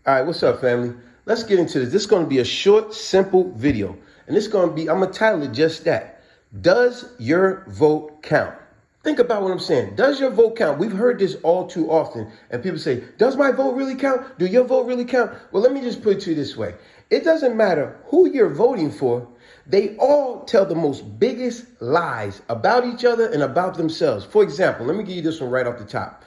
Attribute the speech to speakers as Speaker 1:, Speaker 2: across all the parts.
Speaker 1: All right, what's up, family? Let's get into this. This is going to be a short, simple video. And it's going to be, I'm going to title it just that. Does your vote count? Think about what I'm saying. Does your vote count? We've heard this all too often. And people say, does my vote really count? Do your vote really count? Well, let me just put it to you this way. It doesn't matter who you're voting for. They all tell the most biggest lies about each other and about themselves. For example, let me give you this one right off the top.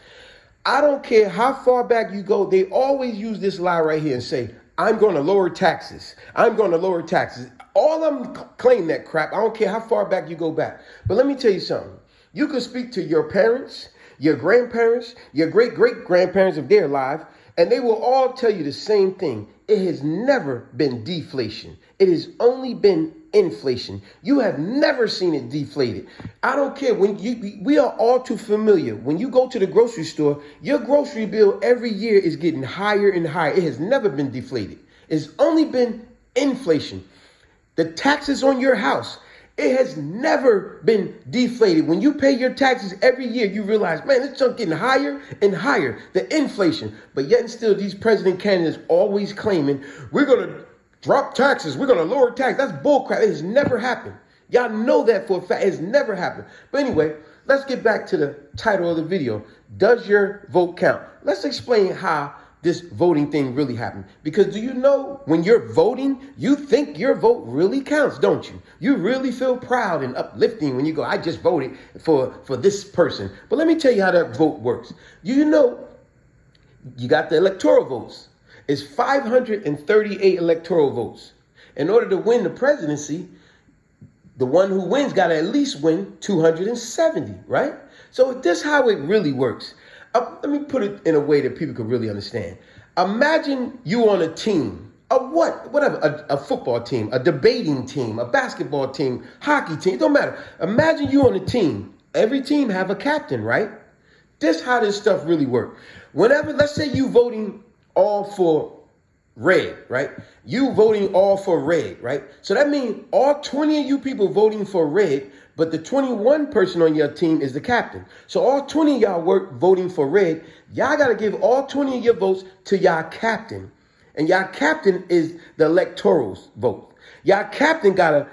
Speaker 1: I don't care how far back you go, they always use this lie right here and say, I'm going to lower taxes. I'm going to lower taxes. All of them claim that crap. I don't care how far back you go back. But let me tell you something. You could speak to your parents, your grandparents, your great-great-grandparents if they're alive, and they will all tell you the same thing. It has never been deflation. It has only been inflation. You have never seen it deflated. I don't care. We are all too familiar. When you go to the grocery store, your grocery bill every year is getting higher and higher. It has never been deflated. It's only been inflation. The taxes on your house, it has never been deflated. When you pay your taxes every year, you realize, man, this junk getting higher and higher, the inflation. But yet and still, these president candidates always claiming, we're going to drop taxes, we're going to lower tax. That's bullcrap. It has never happened. Y'all know that for a fact. It's never happened. But anyway, let's get back to the title of the video. Does your vote count? Let's explain how this voting thing really happened. Because do you know when you're voting, you think your vote really counts, don't you? You really feel proud and uplifting when you go, I just voted for this person. But let me tell you how that vote works. You know, you got the electoral votes. It's 538 electoral votes. In order to win the presidency, the one who wins got to at least win 270, right? So this is how it really works. Let me put it in a way that people could really understand. Imagine you on a team, a football team, a debating team, a basketball team, hockey team, it don't matter. Imagine you on a team. Every team have a captain, right? This is how this stuff really works. Whenever, let's say you voting all for red, right? You voting all for red, right? So that means all 20 of you people voting for red, but the 21 person on your team is the captain. So all 20 of y'all voting for red. Y'all got to give all 20 of your votes to y'all captain. And y'all captain is the electoral's vote. Y'all captain got to,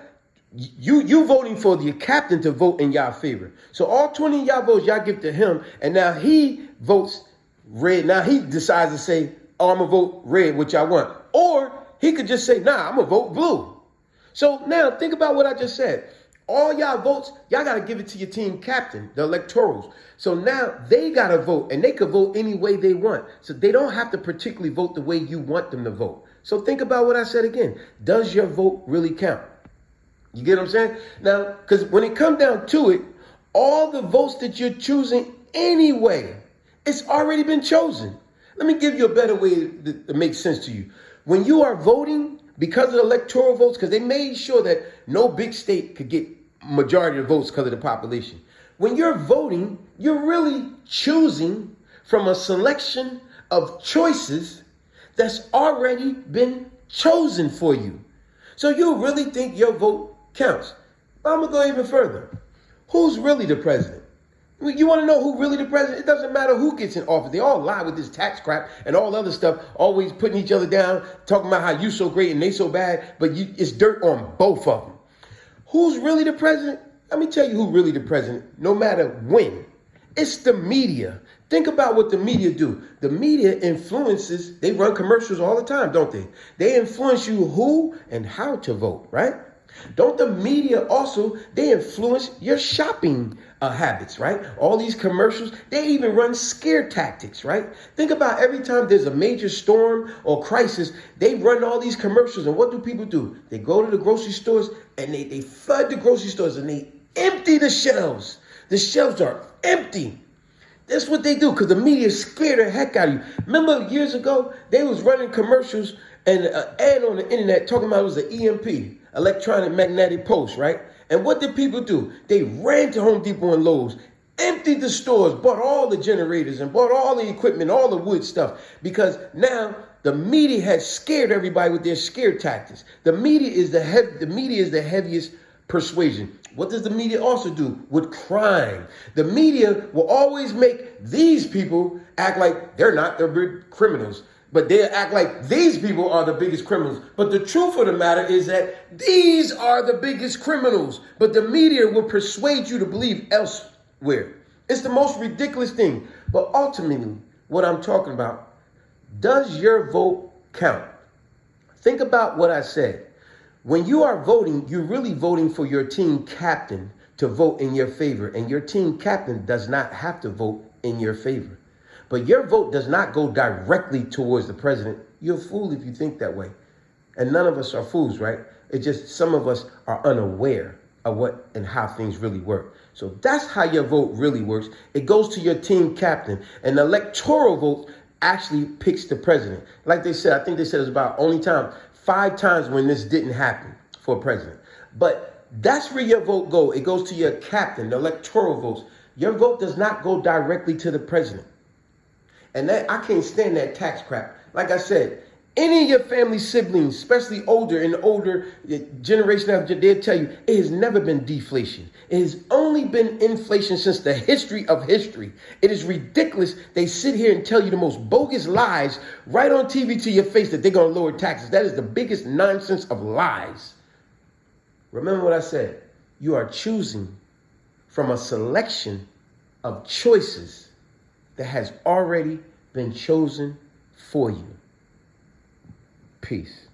Speaker 1: you voting for the captain to vote in y'all favor. So all 20 of y'all votes, y'all give to him. And now he votes red. Now he decides to say, oh, I'm going to vote red, which I want. Or he could just say, nah, I'm going to vote blue. So now think about what I just said. All y'all votes, y'all got to give it to your team captain, the electorals. So now they got to vote, and they could vote any way they want. So they don't have to particularly vote the way you want them to vote. So think about what I said again. Does your vote really count? You get what I'm saying? Now, because when it comes down to it, all the votes that you're choosing anyway, it's already been chosen. Let me give you a better way to make sense to you. When you are voting, because of the electoral votes, because they made sure that no big state could get majority of votes because of the population. When you're voting, you're really choosing from a selection of choices that's already been chosen for you. So you really think your vote counts. I'm going to go even further. Who's really the president? You want to know who really the president? It doesn't matter who gets in office. They all lie with this tax crap and all other stuff, always putting each other down, talking about how you so great and they so bad, but it's dirt on both of them. Who's really the president? Let me tell you who really the president, no matter when. It's the media. Think about what the media do. The media influences, they run commercials all the time, don't they? They influence you who and how to vote, right? Don't the media also, they influence your shopping habits, right? All these commercials, they even run scare tactics, right? Think about every time there's a major storm or crisis, they run all these commercials. And what do people do? They go to the grocery stores and they flood the grocery stores and they empty the shelves. The shelves are empty. That's what they do because the media scared the heck out of you. Remember years ago, they was running commercials and an ad on the internet talking about it was the EMP, electronic magnetic pulse, right? And what did people do? They ran to Home Depot and Lowe's, emptied the stores, bought all the generators and bought all the equipment, all the wood stuff, because now the media has scared everybody with their scare tactics. The media is the heaviest persuasion. What does the media also do with crime? The media will always make these people act like they're not, they're big criminals. But they act like these people are the biggest criminals. But the truth of the matter is that these are the biggest criminals. But the media will persuade you to believe elsewhere. It's the most ridiculous thing. But ultimately, what I'm talking about, does your vote count? Think about what I said. When you are voting, you're really voting for your team captain to vote in your favor. And your team captain does not have to vote in your favor. But your vote does not go directly towards the president. You're a fool if you think that way. And none of us are fools, right? It's just some of us are unaware of what and how things really work. So that's how your vote really works. It goes to your team captain. And the electoral vote actually picks the president. Like they said, I think they said it's about only 5 times when this didn't happen for president. But that's where your vote goes. It goes to your captain, the electoral votes. Your vote does not go directly to the president. And that I can't stand that tax crap. Like I said, any of your family siblings, especially older in the older generation after, they'll tell you it has never been deflation. It has only been inflation since the history of history. It is ridiculous. They sit here and tell you the most bogus lies right on TV to your face that they're going to lower taxes. That is the biggest nonsense of lies. Remember what I said. You are choosing from a selection of choices that has already been chosen for you. Peace.